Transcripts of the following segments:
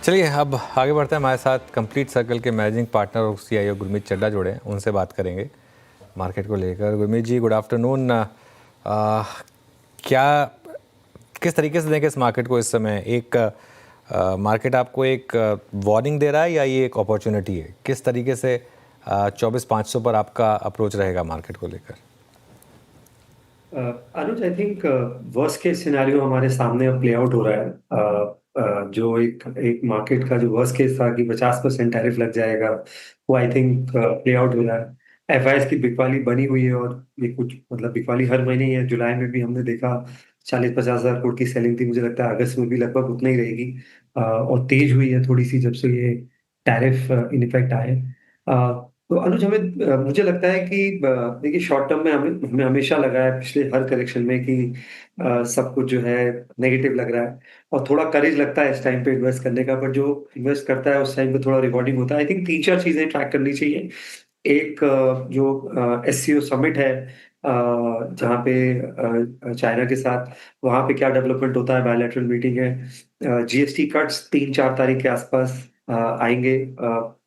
चलिए अब आगे बढ़ते हैं। हमारे साथ कंप्लीट सर्कल के मैनेजिंग पार्टनर और सीईओ गुरमीत चड्ढा जुड़े हैं, उनसे बात करेंगे मार्केट को लेकर। गुरमीत जी, गुड आफ्टरनून। क्या किस तरीके से देखें इस मार्केट को इस समय? एक मार्केट आपको एक वार्निंग दे रहा है या ये एक अपॉर्चुनिटी है? किस तरीके से 24,500 पर आपका अप्रोच रहेगा मार्केट को लेकर? Anuj, I think worst case scenario हमारे सामने अब प्ले आउट हो रहा है। जो एक मार्केट का जो वर्स्ट केस था कि 50% टैरिफ लग जाएगा, वो आई थिंक प्ले आउट हो रहा है। एफआईएस की बिकवाली बनी हुई है और ये कुछ मतलब बिकवाली हर महीने ही है। जुलाई में भी हमने देखा 40-50 हज़ार करोड़ की सेलिंग थी। मुझे लगता है अगस्त में भी लगभग उतना ही रहेगी और तेज हुई है थोड़ी सी जब से ये टैरिफ इन इफेक्ट आए। तो अनुज, मुझे लगता है कि देखिए, शॉर्ट टर्म में हमें हमेशा लगा है पिछले हर करेक्शन में कि सब कुछ जो है नेगेटिव लग रहा है और थोड़ा करेज लगता है इस टाइम पे इन्वेस्ट करने का। पर जो इन्वेस्ट करता है उस टाइम पे थोड़ा रिवॉर्डिंग होता है। आई थिंक 3-4 चीजें ट्रैक करनी चाहिए। एक जो एससीओ समिट है, जहाँ पे चाइना के साथ, वहाँ पे क्या डेवलपमेंट होता है, बायलैटरल मीटिंग है। जीएसटी कट्स 3-4 तारीख के आसपास आएंगे।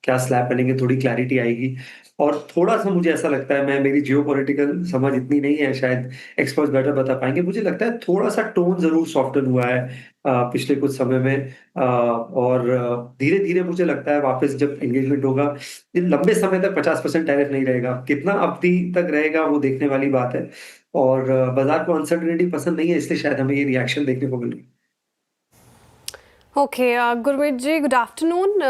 क्या स्लैब बनेंगे, थोड़ी क्लैरिटी आएगी। और थोड़ा सा मुझे ऐसा लगता है, मैं मेरी जियोपॉलिटिकल समझ इतनी नहीं है, शायद एक्सपर्ट्स बेटर बता पाएंगे, मुझे लगता है थोड़ा सा टोन जरूर सॉफ्टन हुआ है पिछले कुछ समय में। और धीरे धीरे मुझे लगता है वापस जब एंगेजमेंट होगा, ये लंबे समय तक 50% टैरिफ नहीं रहेगा। कितना अवधि तक रहेगा वो देखने वाली बात है। और बाजार को अनसर्टेनिटी पसंद नहीं है, इसलिए शायद हमें ये रिएक्शन देखने को मिल रही है। ओके, गुरमीत जी, गुड आफ्टरनून।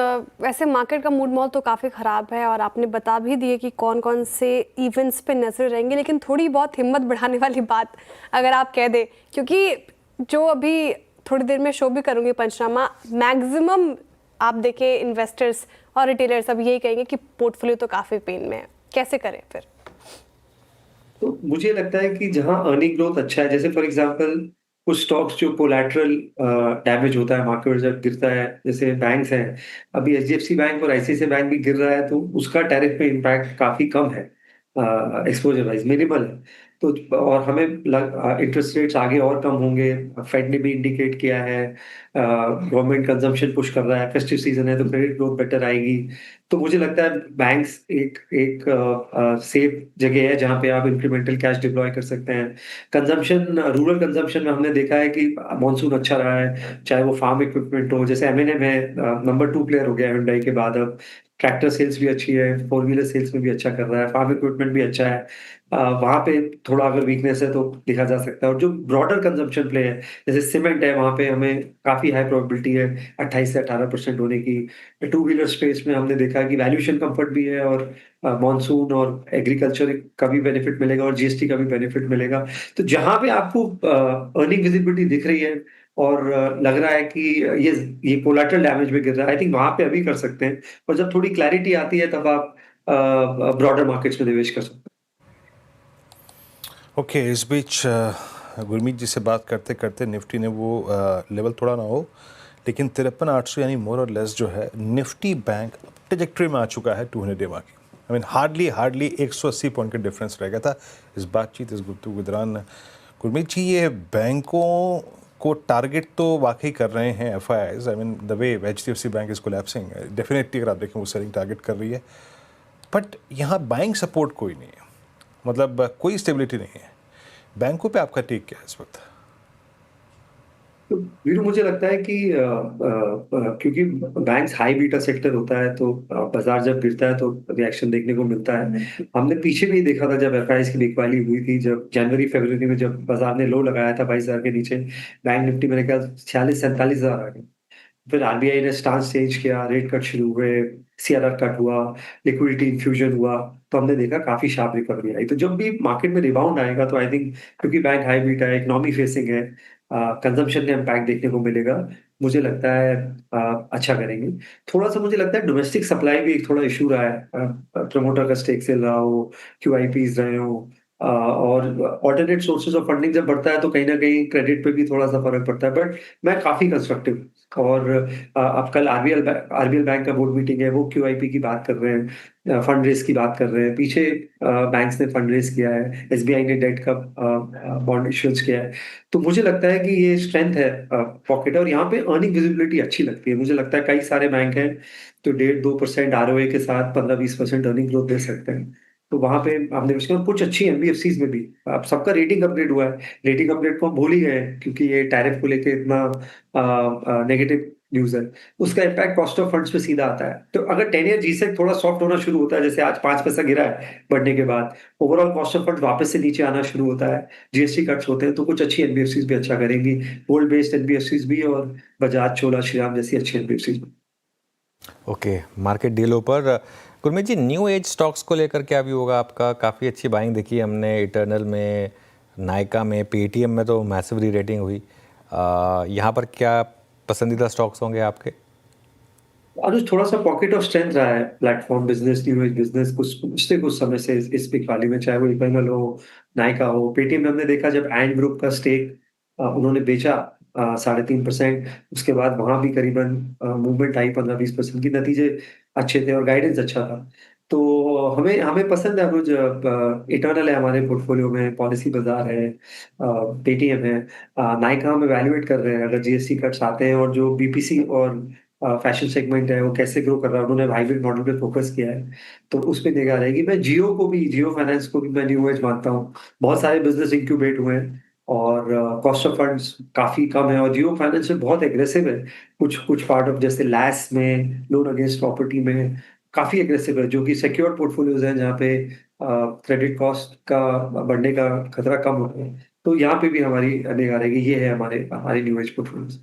वैसे मार्केट का मूड मॉल तो काफ़ी ख़राब है और आपने बता भी दिए कि कौन कौन से इवेंट्स पे नज़र रहेंगे, लेकिन थोड़ी बहुत हिम्मत बढ़ाने वाली बात अगर आप कह दें, क्योंकि जो अभी थोड़ी देर में शो भी करूँगी पंचनामा, मैक्सिमम आप देखें इन्वेस्टर्स और रिटेलर्स अब यही कहेंगे कि पोर्टफोलियो तो काफ़ी पेन में है। कैसे करें फिर? तो मुझे लगता है कि जहां अर्निंग ग्रोथ अच्छा है, जैसे फॉर एग्जांपल कुछ स्टॉक्स जो कोलैटरल डैमेज होता है, मार्केट जब गिरता है, जैसे बैंक्स हैं, अभी एचडीएफसी बैंक और आईसीआईसीआई बैंक भी गिर रहा है, तो उसका टैरिफ पे इम्पैक्ट काफी कम है। एक्सपोजर वाइज मिनिमल है। तो और हमें इंटरेस्ट रेट्स आगे और कम होंगे। फेड ने भी इंडिकेट किया है, गवर्नमेंट कंजम्पशन पुश कर रहा है, फेस्टिव सीजन है तो क्रेडिट ग्रोथ बेटर आएगी। तो मुझे लगता है बैंक्स एक एक सेफ जगह है जहां पे आप इंक्रीमेंटल कैश डिप्लॉय कर सकते हैं। कंजम्पशन, रूरल कंजम्पशन में हमने देखा है कि मॉनसून अच्छा रहा है, चाहे वो फार्म इक्विपमेंट हो, जैसे एमएनएम है, नंबर 2 प्लेयर हो गया है Hyundai के बाद। अब ट्रैक्टर सेल्स भी अच्छी है, फोर व्हीलर सेल्स में भी अच्छा कर रहा है, फार्म इक्विपमेंट भी अच्छा है। वहां पे थोड़ा अगर वीकनेस है तो देखा जा सकता है। और जो ब्रॉडर कंजम्पशन प्ले है, जैसे सीमेंट है, वहां पे हमें काफी हाई प्रोबेबिलिटी है 28 से 18% होने की। टू व्हीलर स्पेस में हमने देखा कि वैल्यूएशन कंफर्ट भी है और मॉनसून और एग्रीकल्चर का भी बेनिफिट मिलेगा और जीएसटी का भी बेनिफिट मिलेगा। तो जहां पे आपको अर्निंग विजिबिलिटी दिख रही है और लग रहा है कि ये कोलैटरल डैमेज में गिर रहा है, आई थिंक वहां पे अभी कर सकते हैं। और जब थोड़ी क्लैरिटी आती है तब आप ब्रॉडर मार्केट्स में निवेश कर सकते हैं। ओके, इस बीच गुरमीत जी से बात करते करते निफ्टी ने वो लेवल थोड़ा ना हो, लेकिन 53,800 यानी मोर और लेस जो है निफ्टी बैंक ट्रेजेक्ट्री में आ चुका है 200 डे की। आई मीन हार्डली 180 पॉइंट का डिफरेंस रह गया था इस बातचीत इस गुफ्तगू के दौरान। गुरमीत जी, ये बैंकों को टारगेट तो वाकई कर रहे हैं FIIs. I mean the way HDFC bank is collapsing, definitely अगर आप देखें वो सेलिंग टारगेट कर रही है, बट यहाँ बाइंग सपोर्ट कोई नहीं है, मतलब कोई स्टेबिलिटी नहीं है। बैंकों पे आपका टेक क्या है इस वक्त? तो वीरू, मुझे लगता है कि क्योंकि बैंक्स हाई बीटा सेक्टर होता है, तो बाजार जब गिरता है तो रिएक्शन देखने को मिलता है। हमने पीछे भी देखा था जब एफआईआईज की बिकवाली हुई थी, जब जनवरी फरवरी में जब बाजार ने लो लगाया था 22,000 के नीचे, बैंक निफ्टी मेरे ख्याल 46-47 हज़ार आ गए। फिर आरबीआई ने स्टांस चेंज किया, रेट कट शुरू हुए, सीआरआर कट हुआ, लिक्विडिटी इन्फ्यूजन हुआ, तो हमने देखा काफी शार्प रिकवरी आई। तो जब भी मार्केट में रिबाउंड आएगा तो आई थिंक, क्योंकि बैंक हाई बीटा है, इकोनॉमी फेसिंग है, कंजम्पशन का इम्पैक्ट देखने को मिलेगा। मुझे लगता है अच्छा करेंगे। थोड़ा सा मुझे लगता है डोमेस्टिक सप्लाई भी एक थोड़ा इशू रहा है। प्रमोटर का स्टेक सेल रहा हो, क्यूआईपीज रहे हो, और ऑल्टरनेट सोर्सेज ऑफ फंडिंग जब बढ़ता है तो कहीं ना कहीं क्रेडिट पे भी थोड़ा सा फर्क पड़ता है। बट मैं काफी कंस्ट्रक्टिव और अब कल आरबीएल बैंक का बोर्ड मीटिंग है, वो क्यूआईपी की बात कर रहे हैं, फंड रेज की बात कर रहे हैं। पीछे बैंक्स ने फंड रेज किया है, एसबीआई ने डेट का बॉन्ड इश्यूएंस किया है। तो मुझे लगता है कि ये स्ट्रेंथ है पॉकेट, और यहाँ पे अर्निंग विजिबिलिटी अच्छी लगती है। मुझे लगता है कई सारे बैंक हैं तो 1.5-2% आरओए के साथ 15-20% अर्निंग ग्रोथ दे सकते हैं। तो वहां पे हमने उसके कुछ अच्छी एनबीएफसीज में भी अब सबका रेटिंग अपग्रेड हुआ है। रेटिंग अपग्रेड को हम भूल ही गए हैं, क्योंकि ये टैरिफ को लेके इतना नेगेटिव न्यूज़ है। उसका इम्पैक्ट कॉस्ट ऑफ फंड्स पे सीधा आता है। तो अगर 10 ईयर जीसेक थोड़ा सॉफ्ट होना शुरू होता है, जैसे आज 5 पैसा गिरा है बढ़ने के बाद, ओवरऑल कॉस्ट ऑफ फंड्स वापस से नीचे आना शुरू होता है, जीएसटी कट्स होते हैं, तो कुछ अच्छी एनबीएफसीज भी अच्छा करेंगी, गोल्ड बेस्ड एनबीएफसीज भी, और बजाज, चोला, श्रीराम जैसी अच्छी एनबीएफसीज भी। ओके, मार्केट डीलों पर गुरमीत जी, न्यू एज स्टॉक्स को लेकर क्या भी होगा आपका? काफ़ी अच्छी बाइंग देखी हमने इटर्नल में, नायका में, पेटीएम में तो मैसिव री रेटिंग हुई। यहाँ पर क्या पसंदीदा स्टॉक्स होंगे आपके? अनुज, थोड़ा सा पॉकेट ऑफ स्ट्रेंथ रहा है platform business, new age business कुछ समय से इस पिक वाली में, चाहे वो इटर्नल हो, नायका हो, पेटीएम में हमने देखा जब एंड ग्रुप का स्टेक उन्होंने बेचा 3.5%, उसके बाद वहां भी करीबन मूवमेंट आई 15-20% की, नतीजे अच्छे थे और गाइडेंस अच्छा था। तो हमें हमें पसंद है अनुज, इटर्नल है हमारे पोर्टफोलियो में, पॉलिसी बाजार है, पेटीएम है, नायका हम इवैल्यूएट कर रहे हैं। अगर जीएसटी कट्स आते हैं और जो बीपीसी और फैशन सेगमेंट है वो कैसे ग्रो कर रहा है, उन्होंने हाइब्रिड मॉडल पे फोकस किया है, तो उस पे निगाह रहेगी। मैं जियो फाइनेंस को भी मैं न्यू एज मानता हूँ। बहुत सारे बिजनेस इंक्यूबेट हुए हैं और कॉस्ट ऑफ फंड्स काफी कम है, और जियो फाइनेंस में बहुत एग्रेसिव है। कुछ कुछ पार्ट ऑफ जैसे लैस में, लोन अगेंस्ट प्रॉपर्टी में काफी एग्रेसिव है, जो कि सिक्योर्ड पोर्टफोलियोज हैं जहाँ पे क्रेडिट कॉस्ट का बढ़ने का खतरा कम होता है। तो यहाँ पे भी हमारी निगाह रहेगी। ये है हमारे हमारे न्यू एज पोर्टफोलियोज।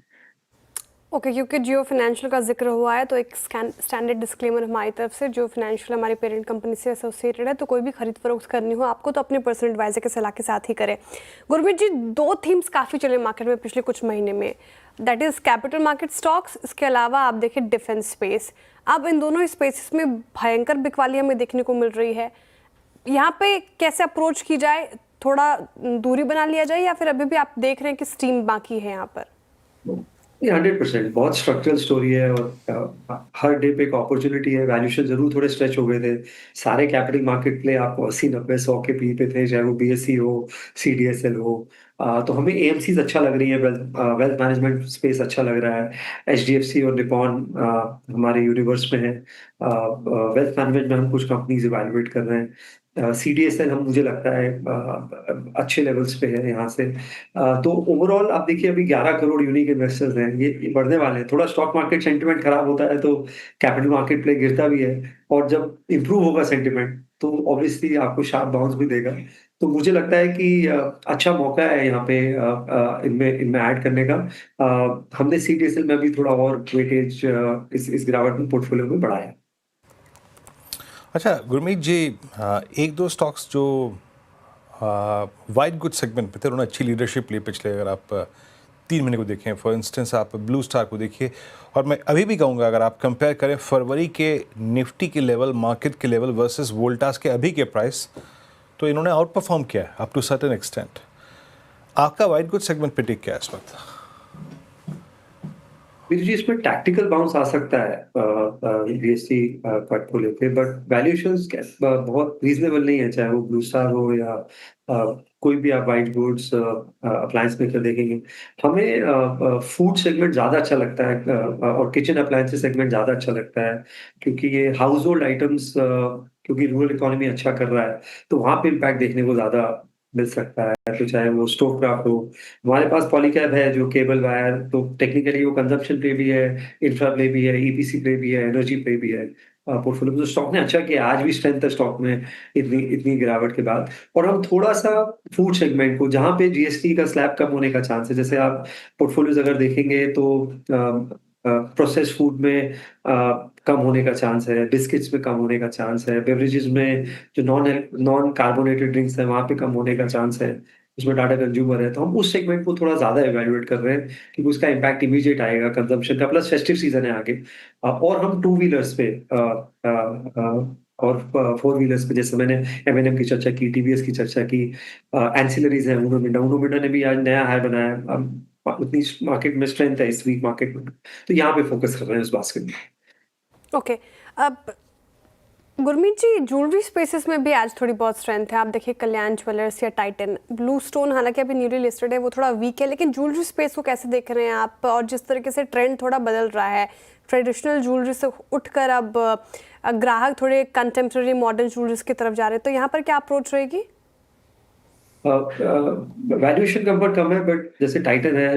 ओके, क्योंकि जियो फाइनेंशियल का जिक्र हुआ है तो एक स्टैंडर्ड डिस्क्लेमर हमारी तरफ से, जियो फाइनेंशियल हमारी पेरेंट कंपनी से एसोसिएटेड है, तो कोई भी खरीद फरोख्त करनी हो आपको तो अपने पर्सनल एडवाइजर के सलाह के साथ ही करें। गुरमीत जी, 2 थीम्स काफ़ी चले मार्केट में पिछले कुछ महीने में, that is capital market stocks, इसके अलावा आप देखें डिफेंस स्पेस। अब इन दोनों स्पेसिस में भयंकर बिकवाली हमें देखने को मिल रही है। यहाँ पे कैसे अप्रोच की जाए, थोड़ा दूरी बना लिया जाए, या फिर अभी भी आप देख रहे हैं कि स्टीम बाकी है यहाँ पर? ये 100% बहुत स्ट्रक्चरल स्टोरी है, और हर डे पे एक अपॉर्चुनिटी है। वैल्यूएशन जरूर थोड़े स्ट्रेच हो गए थे। सारे कैपिटल मार्केट प्ले आपको 80-90-100 के पी पे थे, चाहे वो बीएससी हो, सीडीएसएल हो। तो हमें एएमसीज अच्छा लग रही है, वेल्थ मैनेजमेंट स्पेस अच्छा लग रहा है। एचडीएफसी और निपॉन हमारे यूनिवर्स में है। वेल्थ मैनेजमेंट में हम कुछ कंपनीज इवैल्यूएट कर रहे हैं। सीडीएसएल हम, मुझे लगता है अच्छे लेवल्स पे है यहाँ से। तो ओवरऑल आप देखिए अभी 11 करोड़ यूनिक इन्वेस्टर्स हैं, ये बढ़ने वाले हैं। थोड़ा स्टॉक मार्केट सेंटिमेंट खराब होता है तो कैपिटल मार्केट प्ले गिरता भी है, और जब इंप्रूव होगा सेंटिमेंट तो ऑब्वियसली आपको शार्प बाउंस भी देगा। तो मुझे लगता है कि अच्छा मौका है यहाँ पे इनमें इनमें ऐड करने का। हमने सीडीएसएल में भी थोड़ा और वेटेज इस गिरावट में पोर्टफोलियो में बढ़ाया। अच्छा गुरमीत जी, एक दो स्टॉक्स जो वाइट गुड सेगमेंट पे थे, उन्होंने अच्छी लीडरशिप ली पिछले, अगर आप 3 महीने को देखें, फॉर इंस्टेंस आप ब्लू स्टार को देखिए। और मैं अभी भी कहूँगा, अगर आप कंपेयर करें फरवरी के निफ्टी के लेवल, मार्केट के लेवल वर्सेस वोल्टास के अभी के प्राइस, तो इन्होंने आउट परफॉर्म किया है अप टू सर्टेन एक्सटेंट। आपका वाइट गुड सेगमेंट पे टिक क्या है इस वक्त? वीरू जी, इसमें टैक्टिकल बाउंस आ सकता है बीएससी कट को लेके, बट वैल्यूएशंस बहुत रीजनेबल नहीं है, चाहे वो ब्लू स्टार हो या कोई भी आप वाइट गुड्स अप्लायंस मेकर देखेंगे। हमें फूड सेगमेंट ज्यादा अच्छा लगता है, और किचन अप्लायंसेस सेगमेंट ज्यादा अच्छा लगता है, क्योंकि ये हाउस होल्ड आइटम्स, क्योंकि रूरल इकोनॉमी अच्छा कर रहा है तो वहां पे इम्पैक्ट देखने को ज्यादा मिल सकता है। तो चाहे वो स्टोव क्राफ्ट हो, हमारे पास पॉलीकैब है जो केबल वायर, तो टेक्निकली वो कंजम्पशन प्ले भी है, इंफ्रा प्ले भी है, ईपीसी प्ले भी है, एनर्जी प्ले भी है। पोर्टफोलियो में तो स्टॉक ने अच्छा किया, आज भी स्ट्रेंथ है स्टॉक में इतनी इतनी गिरावट के बाद। और हम थोड़ा सा फूड सेगमेंट को, जहां पे जीएसटी का स्लैब कम होने का चांस है, जैसे आप पोर्टफोलियोज अगर देखेंगे तो प्रोसेस फूड में कम होने का चांस है, बिस्किट्स में कम होने का चांस है, बेवरेजेस में जो नॉन कार्बोनेटेड ड्रिंक्स है वहां पे कम होने का चांस है, उसमें डाटा कंज्यूमर है। तो हम उस सेगमेंट को थोड़ा ज्यादा इवैल्यूएट कर रहे हैं, क्योंकि उसका इम्पैक्ट इमीडिएट आएगा कंजम्पशन का, प्लस फेस्टिव सीजन है आगे। और हम टू व्हीलर्स पे और फोर व्हीलर्स पे, जैसे मैंने एमएनएम की चर्चा की, टीवीएस की चर्चा की, एंसिलरीज है, उनो मिंडा ने भी आज नया हाई बनाया। उतनी मार्केट में स्ट्रेंथ है इस वीक मार्केट में, तो यहाँ पे फोकस कर रहे हैं उस बास्केट में। ओके, अब गुरमीत जी, ज्वेलरी स्पेसेस में भी आज थोड़ी बहुत स्ट्रेंथ है। आप देखिए कल्याण ज्वेलर्स या टाइटन, ब्लू स्टोन हालांकि अभी न्यूली लिस्टेड है, वो थोड़ा वीक है, लेकिन ज्वेलरी स्पेस को कैसे देख रहे हैं आप? और जिस तरीके से ट्रेंड थोड़ा बदल रहा है, ट्रेडिशनल ज्वेलरी से उठकर अब ग्राहक थोड़े कंटेम्प्रेरी मॉडर्न ज्वेलरीज की तरफ जा रहे हैं, तो यहाँ पर क्या अप्रोच रहेगी? वैल्यूएशन कंफर्ट कम है, बट जैसे टाइटन है,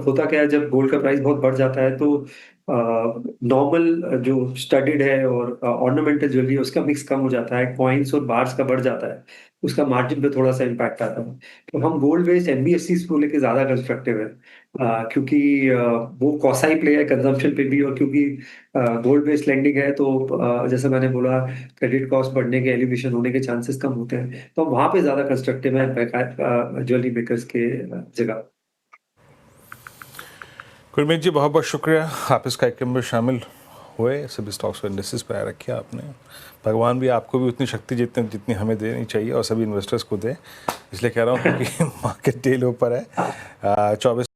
होता क्या है जब गोल्ड का प्राइस बहुत बढ़ जाता है तो नॉर्मल जो स्टडीड है और ऑर्नामेंटल ज्वेलरी है उसका मिक्स कम हो जाता है, कॉइन्स और बार्स का बढ़ जाता है, उसका मार्जिन पे थोड़ा सा इम्पैक्ट आता है। तो हम गोल्ड बेस्ड एनबीएफसीज को लेके ज्यादा कंस्ट्रक्टिव है, क्योंकि वो कौसाई प्ले है कंजम्पशन पे भी, और क्योंकि गोल्ड बेस्ड लेंडिंग है तो जैसे मैंने बोला क्रेडिट कॉस्ट बढ़ने के, एलिवेशन होने के चांसेस कम होते हैं, तो हम वहां पे ज्यादा कंस्ट्रक्टिव है ज्वेलरी मेकर्स के जगह। गुरमीत जी बहुत बहुत शुक्रिया, आप इस कार्यक्रम में शामिल हुए, सभी स्टॉक्स को इंडेक्सेस पर आया रखे आपने। भगवान भी आपको भी उतनी शक्ति जितनी हमें देनी चाहिए और सभी इन्वेस्टर्स को दे, इसलिए कह रहा हूँ कि मार्केट डे ऊपर है 24